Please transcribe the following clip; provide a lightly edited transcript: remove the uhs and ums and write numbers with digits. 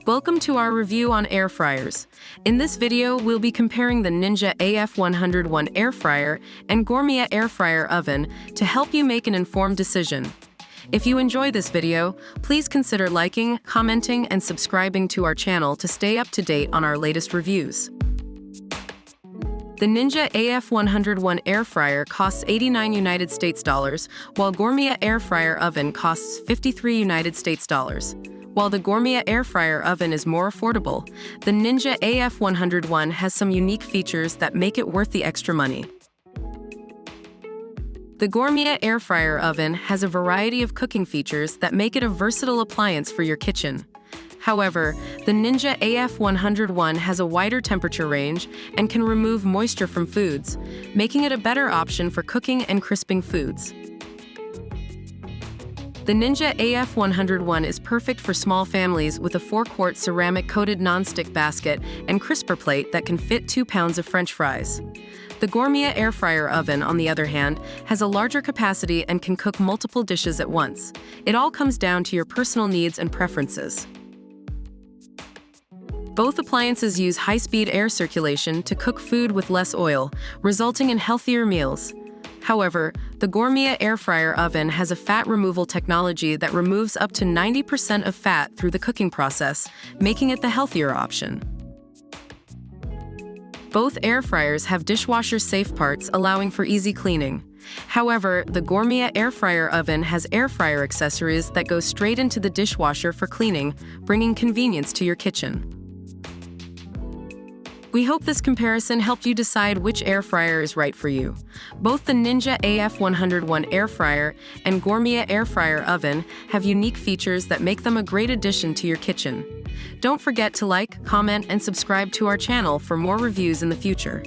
Welcome to our review on air fryers. In this video, we'll be comparing the Ninja AF101 Air Fryer and Gourmia Air Fryer Oven to help you make an informed decision. If you enjoy this video, please consider liking, commenting, and subscribing to our channel to stay up to date on our latest reviews. The Ninja AF101 Air Fryer costs $89 United States dollars, while Gourmia Air Fryer Oven costs $53 United States dollars. While the Gourmia Air Fryer Oven is more affordable, the Ninja AF101 has some unique features that make it worth the extra money. The Gourmia Air Fryer Oven has a variety of cooking features that make it a versatile appliance for your kitchen. However, the Ninja AF101 has a wider temperature range and can remove moisture from foods, making it a better option for cooking and crisping foods. The Ninja AF101 is perfect for small families with a 4-quart ceramic-coated non-stick basket and crisper plate that can fit 2 pounds of French fries. The Gourmia Air Fryer Oven, on the other hand, has a larger capacity and can cook multiple dishes at once. It all comes down to your personal needs and preferences. Both appliances use high-speed air circulation to cook food with less oil, resulting in healthier meals. However, the Gourmia Air Fryer Oven has a fat removal technology that removes up to 90% of fat through the cooking process, making it the healthier option. Both air fryers have dishwasher-safe parts allowing for easy cleaning. However, the Gourmia Air Fryer Oven has air fryer accessories that go straight into the dishwasher for cleaning, bringing convenience to your kitchen. We hope this comparison helped you decide which air fryer is right for you. Both the Ninja AF101 Air Fryer and Gourmia Air Fryer Oven have unique features that make them a great addition to your kitchen. Don't forget to like, comment, and subscribe to our channel for more reviews in the future.